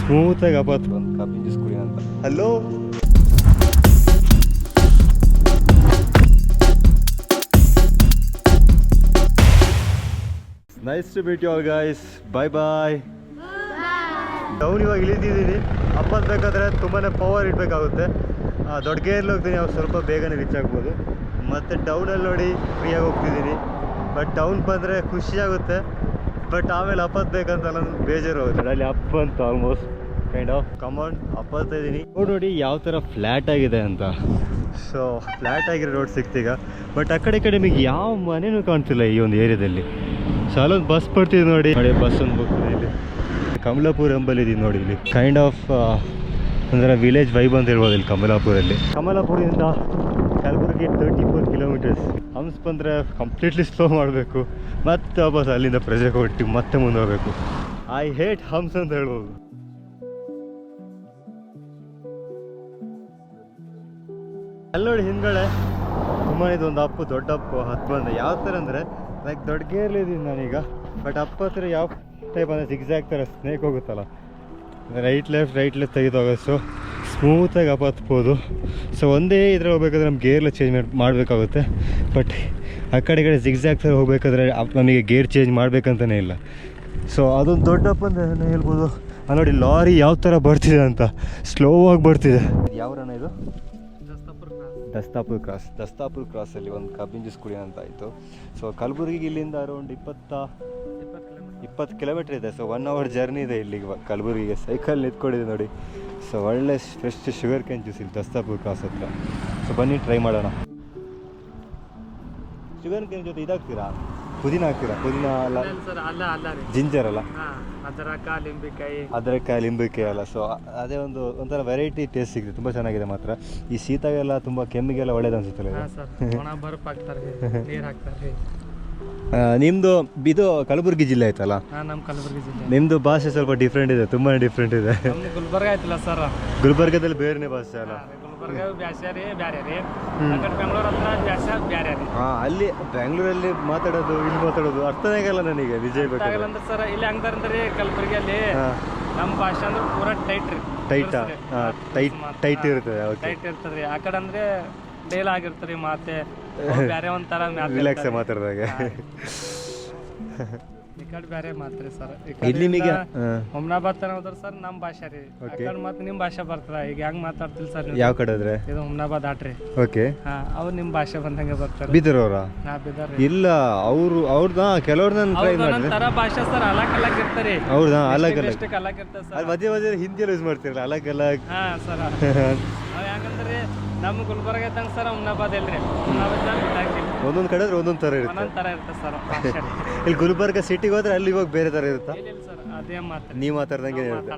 ಸ್ಮೂತಾಗಿ ಅಪಾತ್ ಒಂದು coffee juice ಕುಡಿ ಅಂತ. Hello nice to meet you all guys. Bye bye. Town ಇವಾಗ ಇಳಿದಿದ್ದೀನಿ. ಅಪ್ಪತ್ ಬೇಕಾದ್ರೆ ತುಂಬಾ ಪವರ್ ಇಡಬೇಕಾಗುತ್ತೆ. ದೊಡ್ಡ ಗೇರ್ಲಿ ಹೋಗ್ತೀನಿ, ಅವಾಗ ಸ್ವಲ್ಪ ಬೇಗನೆ ರೀಚ್ ಆಗ್ಬೋದು. ಮತ್ತು ಟೌನಲ್ಲಿ ನೋಡಿ ಫ್ರೀಯಾಗಿ ಹೋಗ್ತಿದ್ದೀನಿ. ಬಟ್ ಟೌನ್ ಬಂದರೆ ಖುಷಿಯಾಗುತ್ತೆ. ಬಟ್ ಆಮೇಲೆ ಅಪ್ಪತ್ ಬೇಕಂತ ನಾನು ಬೇಜಾರು ಹೋಗುತ್ತೆ. ಅಲ್ಲಿ ಅಪ್ ಅಂತ ಆಲ್ಮೋಸ್ಟ್ ಕೈಂಡ್ ಆಫ್ ಕಮಾಂಡ್ ಅಪ್ಪತ್ತಾ ಇದ್ದೀನಿ. ರೋಡ್ ನೋಡಿ ಯಾವ ಥರ ಫ್ಲ್ಯಾಟ್ ಆಗಿದೆ ಅಂತ. ಸೊ ಫ್ಲ್ಯಾಟ್ ಆಗಿರೋ ರೋಡ್ ಸಿಕ್ತೀಗ. ಬಟ್ ಆ ಕಡೆ ನಿಮಗೆ ಯಾವ ಮನೆಯೂ ಕಾಣ್ತಿಲ್ಲ ಈ ಒಂದು ಏರಿಯಾದಲ್ಲಿ. ಸೊ ಅಲ್ಲೊಂದು ಬಸ್ ಬರ್ತಿದೆ ನೋಡಿ ಬಸ್ ಒಂದು ಹೋಗ್ತಿದೆ ಇಲ್ಲಿ. ಕಮಲಾಪುರ ಎಂಬಲ್ಲಿದ್ದೀನಿ ನೋಡಿ. ಇಲ್ಲಿ ಕೈಂಡ್ ಆಫ್ ಒಂಥರ ವಿಲೇಜ್ ವೈಬ್ ಅಂತ ಹೇಳ್ಬೋದು ಇಲ್ಲಿ ಕಮಲಾಪುರಲ್ಲಿ. ಕಮಲಾಪುರದಿಂದ ಕಲಬುರಗಿ 34 ಕಿಲೋಮೀಟರ್ಸ್. ಹಂಪ್ಸ್ ಬಂದರೆ ಕಂಪ್ಲೀಟ್ಲಿ ಸ್ಲೋ ಮಾಡಬೇಕು, ಮತ್ತೆ ವಾಪಸ್ ಅಲ್ಲಿಂದ ಪ್ರೆಜರ್ ಕೊಟ್ಟು ಮತ್ತೆ ಮುಂದೆ ಹೋಗಬೇಕು. ಐ ಹೇಟ್ ಹಂಪ್ಸ್ ಅಂತ ಹೇಳ್ಬೋದು. ಅಲ್ಲಿ ನೋಡಿ ಹಿಂದ್ಗಡೆ ತುಂಬಾ ಇದೊಂದು ಅಪ್ಪು, ದೊಡ್ಡ ಅಪ್ಪು ಹತ್ತು ಬಂದೆ. ಯಾವ ಥರ ಅಂದರೆ ಲೈಕ್ ದೊಡ್ಡ ಗೇರ್ಲಿದ್ದೀನಿ ನಾನೀಗ. ಬಟ್ ಅಪ್ಪ ಹತ್ರ ಯಾವ ಟೈಪ್ ಅಂದರೆ ಜಿಗ್ಜ್ಯಾಗ್ ಥರ ಸ್ನೇಕ್ ಹೋಗುತ್ತಲ್ಲ, ರೈಟ್ ಲೆಫ್ಟ್ ತೆಗೆದು ಹೋಗೋದು. ಸೊ ಸ್ಮೂತಾಗಿ ಅಪ್ಪ ಹತ್ಬೋದು. ಸೊ ಒಂದೇ ಇದ್ರಲ್ಲಿ ಹೋಗ್ಬೇಕಾದ್ರೆ ನಮ್ಗೆ ಗೇರ್ಲ ಚೇಂಜ್ ಮಾಡಬೇಕಾಗುತ್ತೆ. ಬಟ್ ಆ ಕಡೆ ಜಿಗ್ಜ್ಯಾಗ್ ಥರ ಹೋಗ್ಬೇಕಾದ್ರೆ ನಮಗೆ ಗೇರ್ ಚೇಂಜ್ ಮಾಡಬೇಕಂತಲೇ ಇಲ್ಲ. ಸೊ ಅದೊಂದು ದೊಡ್ಡ ಅಪ್ಪ ಅಂತ ಹೇಳ್ಬೋದು. ನೋಡಿ ಲಾರಿ ಯಾವ ಥರ ಬರ್ತಿದೆ ಅಂತ, ಸ್ಲೋ ಆಗಿ ಬರ್ತಿದೆ. ಯಾವ ರಣ ಇದು? ದಸ್ತಾಪುರ್ ಕ್ರಾಸಲ್ಲಿ ಒಂದು ಕಬ್ಬಿನ ಜ್ಯೂಸ್ ಕುಡಿಯೋಣ ಅಂತ ಆಯಿತು. ಸೊ ಕಲಬುರಗಿಗೆ ಇಲ್ಲಿಂದ ಅರೌಂಡ್ 20 ಕಿಲೋಮೀಟ್ರ್ ಇದೆ. ಸೊ 1 ಅವರ್ ಜರ್ನಿ ಇದೆ ಇಲ್ಲಿಗೆ ಕಲಬುರಗಿಗೆ. ಸೈಕಲ್ ನಿಂತ್ಕೊಂಡಿದೆ ನೋಡಿ. ಸೊ ಒಳ್ಳೆ ಫ್ರೆಶ್ ಶುಗರ್ ಕ್ಯಾನ್ ಜ್ಯೂಸ್ ಇಲ್ಲಿ ದಸ್ತಾಪುರ್ ಕ್ರಾಸ್ ಹತ್ರ. ಸೊ ಬನ್ನಿ ಟ್ರೈ ಮಾಡೋಣ. ಶುಗರ್ ಕ್ಯಾನ್ ಜೊತೆ ಇದಾಗ್ತೀರಾ? ಪುದೀನ ಹಾಕ್ತೀರಾ? ಪುದೀನ ಅಲ್ಲ, ಜಿಂಜರ್ ಅಲ್ಲ, ಅದ್ರಕಾಯಿ ಲಿಂಬೆಕಾಯಿ ಅಲ್ಲ. ಸೊ ಅದೇ ಒಂಥರ ವೆರೈಟಿ ಟೇಸ್ಟ್ ಸಿಗುತ್ತೆ. ತುಂಬ ಚೆನ್ನಾಗಿದೆ ಮಾತ್ರ. ಈ ಶೀತಗೆಲ್ಲ ತುಂಬ ಕೆಮ್ಮಿಗೆಲ್ಲ ಒಳ್ಳೇದು ಅನ್ಸುತ್ತಲ್ಲ. ನಿಮ್ಮದು ಇದು ಕಲಬುರಗಿ ಜಿಲ್ಲೆ ಆಯ್ತಲ್ಲ? ನಿಮ್ಮದು ಭಾಷೆ ಸ್ವಲ್ಪ ಡಿಫ್ರೆಂಟ್ ಇದೆ, ತುಂಬಾ ಡಿಫ್ರೆಂಟ್ ಇದೆ. ಗುಲ್ಬರ್ಗ ಆಯ್ತಲ್ಲ ಸರ್, ಗುಲ್ಬರ್ಗದಲ್ಲಿ ಬೇರೆನೇ ಭಾಷೆ ಅಲ್ಲ? ಅಲ್ಲಿ ಬೆಂಗಳೂರಲ್ಲಿ ಮಾತಾಡೋದು ಇಲ್ಲಿ ಮಾತಾಡೋದು ಅರ್ಥನೇ ಆಗಲ್ಲ ನನಗೆ. ವಿಜಯ್ ಸರ್ ಇಲ್ಲಿ ಹಂಗಂದ್ರೆ ಕಲಬುರಗಿಯಲ್ಲಿ ನಮ್ಮ ಭಾಷೆ ಅಂದ್ರೆ ಪೂರಾ ಟೈಟ್ ಇರ್ತದೆ. ಟೈಟ್ ಇರ್ತದ್ರಿ. ಆ ಕಡೆ ಅಂದ್ರೆ ಡೇಲ್ ಆಗಿರ್ತಾರೆ ಮಾತೆ ಬೇರೆ ಒಂಥರ ರಿಲ್ಯಾಕ್ಸ್ ಮಾತಾಡಿದಾಗ. ಈ ಕಡೆ ಬೇರೆ ಮಾತ್ರಿ ಸರ್. ಇಲ್ಲಿ ನಿಮಗೆ ಹುಮ್ನಾಬಾದ್ ತರ ಹೋದ್ರ ಸರ್ ನಮ್ಮ ಭಾಷೆ ರೀ. ಆ ಕಡೆ ಮತ್ತೆ ನಿಮ್ಮ ಭಾಷೆ ಬರ್ತದ. ಈಗ ಹೆಂಗ್ ಮಾತಾಡ್ತಿಲ್ಲ ಸರ್ ನೀವು? ಯಾವ ಕಡೆ ಹೋದ್ರೆ? ಇದು ಹುಮ್ನಾಬಾದ್ ಆಟ್ರಿ. ಓಕೆ. ಅವ್ರು ನಿಮ್ಮ ಭಾಷೆ ಬಂದಂಗೆ ಬರ್ತಾರೆ. ಬೀದರ್ ಅವರ? ಬೀದರ್ ಇಲ್ಲ, ಅವ್ರದ್ದು ಕೆಲವ್ರನ್ನ ಟ್ರೈ ಮಾಡಿದ್ರೆ ತರ ಭಾಷೆ ಸರ್ ಅಲಗ್ ಇರ್ತಾರೆ. ಹೌದಾ? ಅಲಗ್ ಇರ್ತದೆ ಸರ್. ಮಧ್ಯೆ ಹಿಂದಿಯಲ್ಲಿ ಯೂಸ್ ಮಾಡ್ತಿರಲ್ಲ ಅಲಗ್. ಸರ್ ಯಾಕಂದ್ರೆ ನಮ್ಮ ಗುಲ್ಬರ್ಗ ಇದ್ದಂಗೆ ಸರ್ ಹುಮ್ನಾಬಾದ್ ಇಲ್ರಿ. ಒಂದೊಂದು ಕಡೆ ಒಂದೊಂದು ಥರ ಇರುತ್ತೆ. ಒಂದೊಂದು ಥರ ಇರುತ್ತೆ ಸರ್. ಇಲ್ಲಿ ಗುಲ್ಬರ್ಗ ಸಿಟಿಗೆ ಹೋದ್ರೆ ಅಲ್ಲಿ ಇವಾಗ ಬೇರೆ ಥರ ಇರುತ್ತಾ? ಸರ್ ಅದೇ ಮಾತು ನೀವು ಮಾತಾಡ್ದಂಗೆ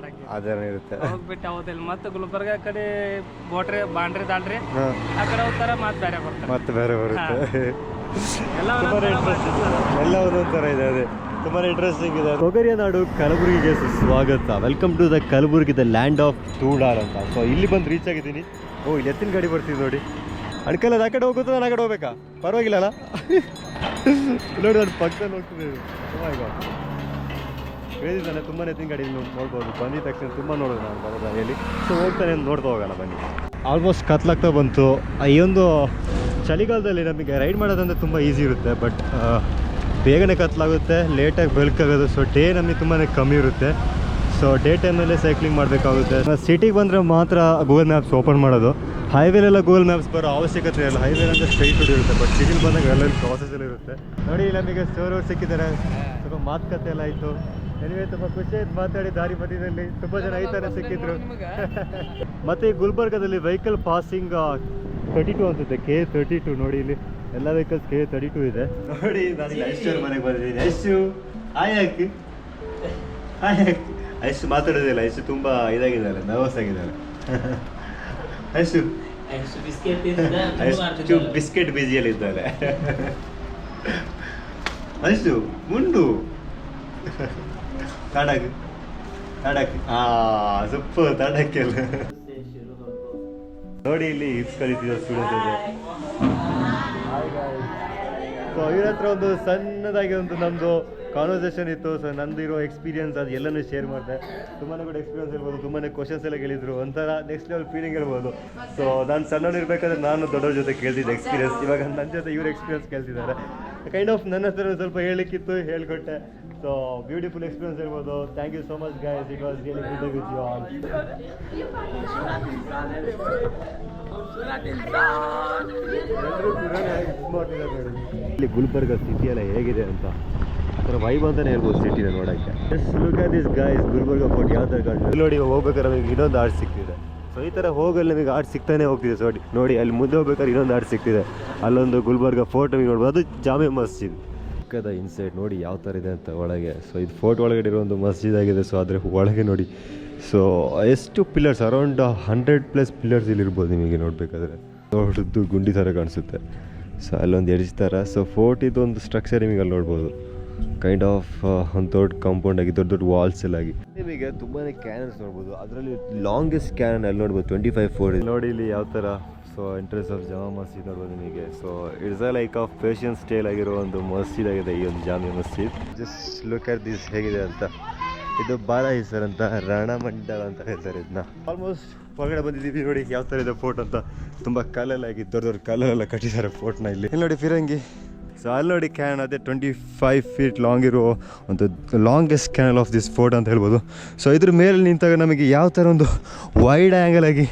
ಅದೇ ಇರುತ್ತೆ. ಹೋಗ್ಬಿಟ್ಟು ಹೌದಿಲ್ಲ. ಮತ್ತೆ ಗುಲ್ಬರ್ಗ ಕಡೆ ಬೋಟ್ರಿ ಬಾಂಡ್ರಿ ದಾಳ್ರಿ ಆ ಕಡೆ ಹೋಗ್ತಾರ ಮತ್ತೆ ಬೇರೆ ಬರ್ತಾರೆ. ಮತ್ತೆ ಬೇರೆ ಬರುತ್ತೆ. ಎಲ್ಲ ಒಂದೊಂದು ಥರ ಇದೆ. ಅದೇ ತುಂಬಾ ಇಂಟ್ರೆಸ್ಟಿಂಗ್ ಇದೆ. ತೊಗರಿಯ ನಾಡು ಕಲಬುರಗಿಗೆ ಸ್ವಾಗತ. Welcome to the Kalaburagi, the land of toor dal ಅಂತ. ಸೊ ಇಲ್ಲಿ ಬಂದು ರೀಚ್ ಆಗಿದ್ದೀನಿ. ಇಲ್ಲಿ ಎತ್ತಿನ ಗಾಡಿ ಬರ್ತೀವಿ ನೋಡಿ. ಅಣ್ಕಲ್ ಅದು ಆ ಕಡೆ ಹೋಗುತ್ತಾ, ನಾನು ಆ ಕಡೆ ಹೋಗ್ಬೇಕಾ? ಪರವಾಗಿಲ್ಲ ಅಲ್ಲ? ನೋಡಿ ನಾನು ಪಕ್ಕದಲ್ಲಿ ಹೋಗ್ತಿದ್ದೀನಿ. ಹೇಳಿದ್ದಾನೆ ತುಂಬಾ ಎತ್ತಿನ ಗಾಡಿ ನೋಡ್ಬೋದು. ಬಂದಿದ ತಕ್ಷಣ ತುಂಬ ನೋಡೋದು ನಾನು ಬರೋದಾಗಿಯಲ್ಲಿ. ಸೊ ಹೋಗ್ತಾನೆ ನೋಡ್ತಾ ಹೋಗೋಣ ಬನ್ನಿ. ಆಲ್ಮೋಸ್ಟ್ ಕತ್ಲಾಗ್ತಾ ಬಂತು. ಈ ಒಂದು ಚಳಿಗಾಲದಲ್ಲಿ ನಮಗೆ ರೈಡ್ ಮಾಡೋದಂದ್ರೆ ತುಂಬ ಈಸಿ ಇರುತ್ತೆ. ಬಟ್ ಬೇಗನೆ ಕತ್ಲಾಗುತ್ತೆ, ಲೇಟಾಗಿ ಬೆಳಕಾಗೋದು. ಸೊ ಡೇ ನಮಗೆ ತುಂಬಾ ಕಮ್ಮಿ ಇರುತ್ತೆ. ಸೊ ಡೇ ಟೈಮಲ್ಲೇ ಸೈಕ್ಲಿಂಗ್ ಮಾಡಬೇಕಾಗುತ್ತೆ. ಸಿಟಿಗೆ ಬಂದರೆ ಮಾತ್ರ ಗೂಗಲ್ ಮ್ಯಾಪ್ಸ್ ಓಪನ್ ಮಾಡೋದು. ಹೈವೇಲೆಲ್ಲ ಗೂಗಲ್ ಮ್ಯಾಪ್ಸ್ ಬರೋ ಅವಶ್ಯಕತೆ ಇರಲ್ಲ. ಹೈವೇ ಅಂದರೆ ಸ್ಟ್ರೈಟ್ ರೋಡ್ ಇರುತ್ತೆ. ಬಟ್ ಸಿಟಿಲಿ ಬಂದಾಗ ಎಲ್ಲ ಪ್ರಾಸೆಸ್ ಎಲ್ಲ ಇರುತ್ತೆ. ನೋಡಿ ನಮಗೆ ಸರ್ ಅವ್ರು ಸಿಕ್ಕಿದ್ದಾರೆ. ಸ್ವಲ್ಪ ಮಾತುಕತೆ ಎಲ್ಲ ಆಯಿತು. ನನಗೆ ತುಂಬ ಖುಷಿ ಆಯ್ತು ಮಾತಾಡಿ. ದಾರಿ ಮಧ್ಯದಲ್ಲಿ ತುಂಬ ಜನ ಈ ಥರ ಸಿಕ್ಕಿದ್ರು. ಮತ್ತು ಈ ಗುಲ್ಬರ್ಗದಲ್ಲಿ ವೆಹಿಕಲ್ ಪಾಸಿಂಗ್ 32 ಅನ್ಸುತ್ತೆ, K32. ನೋಡಿ ಇಲ್ಲಿ ಎಲ್ಲ ವೆಹಿಕಲ್ಸ್ K32 ಇದೆ. ನೋಡಿ ನಾನು ಐಶ್ವರ್ ಮನೆಗೆ ಬಂದಿದ್ದೀನಿ. ಐಶು ಮಾತಾಡೋದಿಲ್ಲ. ಐಶು ತುಂಬ ಇದಾಗಿದ್ದಾರೆ, ನರ್ವಸ್ ಆಗಿದ್ದಾರೆ. ಐಶು ಬಿಸ್ಕೆಟ್ ಬಿಸಿಯಲ್ಲಿ ಇದ್ದಾರೆ. ಐಶು ಮುಂಡು ತಡಕ್ ಸೂಪರ್ ತಡಕ್ಕೆಲ್ಲ. ನೋಡಿ ಇಲ್ಲಿ ಹಿಪ್ಸ್ ಕಲಿತಿದ್ದಾರೆ ಸ್ಟೂಡೆಂಟ್ಸ್ ಇದೆ. ಸೊ ಇವ್ರ ಹತ್ರ ಒಂದು ಸಣ್ಣದಾಗಿ ಒಂದು ನಮ್ಮದು ಕಾನ್ವರ್ಸೇಷನ್ ಇತ್ತು. ಸೊ ನಂದಿರೋ ಎಕ್ಸ್ಪೀರಿಯನ್ಸ್ ಅದು ಎಲ್ಲನೂ ಶೇರ್ ಮಾಡಿದೆ. ತುಂಬಾ ಕೂಡ ಎಕ್ಸ್ಪೀರಿಯನ್ಸ್ ಇರ್ಬೋದು, ತುಂಬಾ ಕ್ವಶನ್ಸ್ ಎಲ್ಲ ಕೇಳಿದ್ರು, ಒಂಥರ ನೆಕ್ಸ್ಟ್ ಲೆವೆಲ್ ಫೀಲಿಂಗ್ ಇರ್ಬೋದು. ಸೊ ನಾನು ಸಣ್ಣವನಿರ್ಬೇಕಾದ್ರೆ ನಾನು ದೊಡ್ಡವ್ರ ಜೊತೆ ಕೇಳ್ತಿದ್ದೆ ಎಕ್ಸ್ಪೀರಿಯನ್ಸ್, ಇವಾಗ ನನ್ನ ಜೊತೆ ಇವ್ರ ಎಕ್ಸ್ಪೀರಿಯನ್ಸ್ ಕೇಳ್ತಿದ್ದಾರೆ. ಕೈಂಡ್ ಆಫ್ ನನ್ನ ಹತ್ರ ಸ್ವಲ್ಪ ಹೇಳಲಿಕ್ಕಿತ್ತು, ಹೇಳ್ಕೊಟ್ಟೆ. ಸೊ ಬ್ಯೂಟಿಫುಲ್ ಎಕ್ಸ್ಪೀರಿಯನ್ಸ್ ಇರ್ಬೋದು. Thank you so much guys, it was really good with you all. ಇಲ್ಲಿ ಗುಲ್ಬರ್ಗ ಸಿಟಿ ಎಲ್ಲ ಹೇಗಿದೆ ಅಂತ ಒಂಥರ ವೈಬ್ ಅಂತಲೇ ಹೇಳ್ಬೋದು ಸಿಟಿನ ನೋಡೋಕ್ಕೆ. Just look at this guys, Gulbarga fort ಯಾವ ಥರ ಕಾಣ್ತದೆ ನೋಡಿ. ಹೋಗ್ಬೇಕಾದ್ರೆ ನಮಗೆ ಇನ್ನೊಂದು ಆರ್ಟ್ ಸಿಗ್ತಿದೆ. ಸೊ ಈ ಥರ ಹೋಗಲ್ಲಿ ನಮಗೆ ಆರ್ಟ್ ಸಿಗ್ತಾನೆ ಹೋಗ್ತಿದೆ. ಸೊ ನೋಡಿ ಅಲ್ಲಿ ಮುಂದೆ ಹೋಗ್ಬೇಕಾದ್ರೆ ಇನ್ನೊಂದು ಆರ್ಟ್ ಸಿಗ್ತಿದೆ. ಅಲ್ಲೊಂದು ಗುಲ್ಬರ್ಗ ಫೋರ್ಟ್ ನಮಗೆ ನೋಡ್ಬೋದು, ಅದು ಜಾಮೆ ಮಸ್ಜಿದ್. ಪಕ್ಕದ ಇನ್ಸೈಡ್ ನೋಡಿ ಯಾವ ಥರ ಇದೆ ಅಂತ ಒಳಗೆ. ಸೊ ಇದು ಫೋರ್ಟ್ ಒಳಗಡೆ ಇರೋ ಒಂದು ಮಸ್ಜಿದ್ ಆಗಿದೆ. ಸೊ ಅದರ ಒಳಗೆ ನೋಡಿ, ಸೊ ಎಷ್ಟು ಪಿಲ್ಲರ್ಸ್, ಅರೌಂಡ್ 100+ ಪಿಲ್ಲರ್ಸ್ ಇಲ್ಲಿ ಇರ್ಬೋದು ನಿಮಗೆ ನೋಡಬೇಕಾದ್ರೆ. ದೊಡ್ಡದು ಗುಂಡಿ ಥರ ಕಾಣಿಸುತ್ತೆ. ಸೊ ಅಲ್ಲೊಂದು ಎಡ್ಜ್ ಥರ. ಸೊ ಫೋರ್ಟ್ ಇದೊಂದು ಸ್ಟ್ರಕ್ಚರ್ ನಿಮಗೆ ಅಲ್ಲಿ ನೋಡ್ಬೋದು. ಕೈಂಡ್ ಆಫ್ ಒಂದು ದೊಡ್ಡ ಕಾಂಪೌಂಡ್ ಆಗಿ ದೊಡ್ಡ ದೊಡ್ಡ ವಾಲ್ಸ್ ಎಲ್ಲ ಆಗಿ ನಿಮಗೆ ತುಂಬಾ ಕ್ಯಾನನ್ಸ್ ನೋಡ್ಬೋದು. ಅದರಲ್ಲಿ ಲಾಂಗೆಸ್ಟ್ ಕ್ಯಾನನ್ ಅಲ್ಲಿ ನೋಡ್ಬೋದು 25 ಫೋರ್ಟ್ ನೋಡಿ ಇಲ್ಲಿ ಯಾವ ಥರ. So entrance of Jama Masjid ನೋಡ್ಬೋದು ನಿಮಗೆ. So it's a like of Persian style ಆಗಿರೋ ಒಂದು ಮಸ್ಜಿದ್ ಆಗಿದೆ ಈ ಒಂದು Jama Masjid. Just look at this ಹೇಗಿದೆ ಅಂತ. ಇದು ಬಾಲ ಹೆಸರು ಅಂತ, ರಣಮಂಡಲ ಅಂತ ಹೇಳ್ತಾರೆ ಇದನ್ನ. ಆಲ್ಮೋಸ್ಟ್ ಹೊರಗಡೆ ಬಂದಿದ್ದೀವಿ ನೋಡಿ ಯಾವ ಥರ ಇದೆ ಫೋರ್ಟ್ ಅಂತ. ತುಂಬ ಕಲ್ಲಲ್ಲಾಗಿ ದೊಡ್ಡ ದೊಡ್ಡ ಕಲ್ಲಲ್ಲೆಲ್ಲ ಕಟ್ಟಿದ್ದಾರೆ ಫೋರ್ಟ್ನ ಇಲ್ಲಿ ನೋಡಿ ಫಿರಂಗಿ. ಸೊ ಅಲ್ಲಿ ನೋಡಿ ಕ್ಯಾನ್ ಅದೇ 25 ಫೀಟ್ ಲಾಂಗ್ ಇರೋ ಒಂದು longest canal of this fort ಅಂತ ಹೇಳ್ಬೋದು. ಸೊ ಇದ್ರ ಮೇಲೆ ನಿಂತಾಗ ನಮಗೆ ಯಾವ ಥರ ಒಂದು ವೈಡ್ ಆ್ಯಂಗಲ್ ಆಗಿ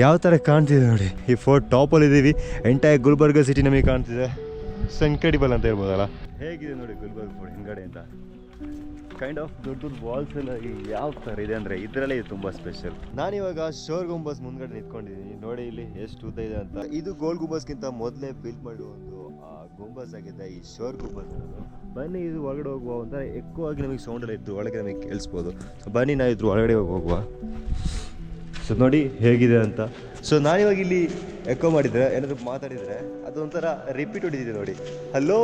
ಯಾವ ಥರ ಕಾಣ್ತಿದೆ ನೋಡಿ. ಈ ಫೋರ್ಟ್ ಟಾಪಲ್ಲಿ ಇದ್ದೀವಿ. ಎಂಟೈರ್ ಗುಲ್ಬರ್ಗ ಸಿಟಿ ನಮಗೆ ಕಾಣ್ತಿದೆ. ಸೊ ಇನ್ಕ್ರೆಡಿಬಲ್ ಅಂತ ಹೇಳ್ಬೋದಲ್ಲ. ಹೇಗಿದೆ ನೋಡಿ ಗುಲ್ಬರ್ಗ ಫೋರ್ಟ್ ಹಿಂಗಡೆ ಅಂತ. ಕೈಂಡ್ ಆಫ್ ದೊಡ್ಡ ದೊಡ್ಡ ವಾಲ್ಸ್ ಎಲ್ಲ ಯಾವ ಥರ ಇದೆ ಅಂದರೆ ಇದರಲ್ಲೇ ಇದು ತುಂಬ ಸ್ಪೆಷಲ್. ನಾನಿವಾಗ ಶೋರ್ ಗುಂಬಸ್ ಮುಂದ್ಗಡೆ ನಿಂತ್ಕೊಂಡಿದ್ದೀನಿ ನೋಡಿ ಇಲ್ಲಿ ಎಷ್ಟು ಉದ್ದ ಇದೆ ಅಂತ. ಇದು ಗೋಲ್ ಗುಂಬಸ್ಗಿಂತ ಮೊದಲೇ ಬಿಲ್ಡ್ ಮಾಡುವ ಒಂದು ಗುಂಬಸ್ ಆಗಿದೆ ಈ ಶೋರ್ ಗುಂಬಸ್ ಅನ್ನೋದು. ಬನ್ನಿ ಇದು ಒಳಗಡೆ ಹೋಗುವ. ಒಂಥರ ఎక్కువವಾಗಿ ನಮಗೆ ಸೌಂಡ್ ಎಲ್ಲ ಇದ್ದು ಒಳಗೆ ನಮಗೆ ಕೇಳಿಸ್ಬೋದು. ಸೊ ಬನ್ನಿ ನಾವು ಇದ್ರ ಒಳಗಡೆ ಹೋಗುವ. ಸೊ ನೋಡಿ ಹೇಗಿದೆ ಅಂತ. ಸೊ ನಾನಿವಾಗ ಇಲ್ಲಿ ಎಕೋ ಮಾಡಿದರೆ ಏನಾದರೂ ಮಾತಾಡಿದರೆ ಅದೊಂಥರ ರಿಪೀಟ್ ಹೊಡಿತಿದೆ ನೋಡಿ. Hello,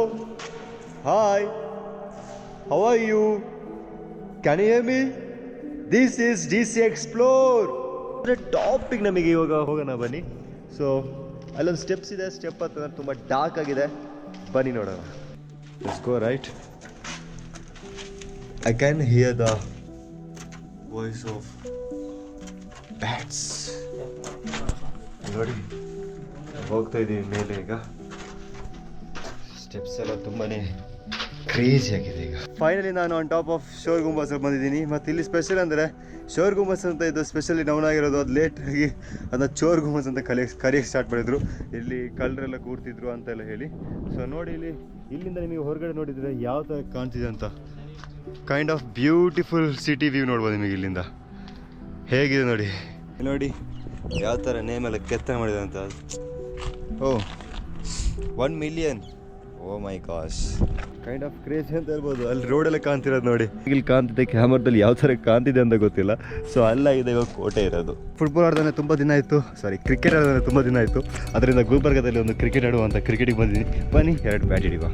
hi, how are you, can you hear me, this is DC explore. ಅಂದರೆ ಟಾಪಿಗೆ ನಮಗೆ ಇವಾಗ ಹೋಗೋಣ ಬನ್ನಿ. ಸೊ ಅಲ್ಲೊಂದು ಸ್ಟೆಪ್ಸ್ ಇದೆ. ಸ್ಟೆಪ್ ಹತ್ರ ತುಂಬ ಡಾರ್ಕ್ ಆಗಿದೆ. ಬನ್ನಿ ನೋಡೋಣ. Let's go right. I can hear the voice of bats. ನೋಡಿ ಹೋಗ್ತಾ ಇದ್ದೀವಿ ಮೇಲೆ. ಈಗ ಸ್ಟೆಪ್ಸ್ ಎಲ್ಲ ತುಂಬಾ ಕ್ರೇಜಿ ಆಗಿದೆ. ಈಗ ಫೈನಲಿ ನಾನು on top of sure Gumbaz ಬಂದಿದ್ದೀನಿ. ಮತ್ತು ಇಲ್ಲಿ ಸ್ಪೆಷಲ್ ಅಂದರೆ ಶೋರ್ ಗುಂಬಸ್ ಅಂತ ಇದು ಸ್ಪೆಷಲಿ ಡೌನ್ ಆಗಿರೋದು. ಅದು ಲೇಟಾಗಿ ಅದನ್ನ ಚೋರ್ ಗುಂಬಸ್ ಅಂತ ಕರೆಯಕ್ಕೆ ಸ್ಟಾರ್ಟ್ ಮಾಡಿದ್ರು. ಇಲ್ಲಿ ಕಳ್ಳರೆಲ್ಲ ಕೂರ್ತಿದ್ರು ಅಂತೆಲ್ಲ ಹೇಳಿ. ಸೊ ನೋಡಿ ಇಲ್ಲಿಂದ ನಿಮಗೆ ಹೊರಗಡೆ ನೋಡಿದರೆ ಯಾವ ಥರ ಕಾಣ್ತಿದೆ ಅಂತ. Kind of beautiful city view ನೋಡ್ಬೋದು ನಿಮಗೆ ಇಲ್ಲಿಂದ. ಹೇಗಿದೆ ನೋಡಿ. ನೋಡಿ ಯಾವ ಥರ ನೇಮೆಲ್ಲ ಕೆತ್ತನೆ ಮಾಡಿದೆ ಅಂತ. Oh 1 million. Oh my gosh, kind of crazy ಅಂತ ಹೇಳ್ಬೋದು. ಅಲ್ಲಿ ರೋಡೆಲ್ಲ ಕಾಣ್ತಿರೋದು ನೋಡಿ. ಇಲ್ಲಿ ಕಾಣ್ತಿದ್ದೆ ಕ್ಯಾಮರಾದಲ್ಲಿ ಯಾವ ಥರ ಕಾಣ್ತಿದೆ ಅಂತ ಗೊತ್ತಿಲ್ಲ. ಸೊ ಅಲ್ಲಾಗಿದೆ ಇವಾಗ ಕೋಟೆ ಇರೋದು. ಫುಟ್ಬಾಲ್ ಆಡೋದೇ ತುಂಬ ದಿನ ಆಯಿತು, ಕ್ರಿಕೆಟ್ ಆಡೋದೇ ತುಂಬ ದಿನ ಆಯಿತು. ಅದರಿಂದ ಗುಲ್ಬರ್ಗದಲ್ಲಿ ಒಂದು ಕ್ರಿಕೆಟ್ ಆಡುವಂಥ ಕ್ರಿಕೆಟಿಗೆ ಬಂದಿದ್ದೀನಿ. ಬನ್ನಿ 2 ಬ್ಯಾಟ್ ಹಿಡಿಯುವ.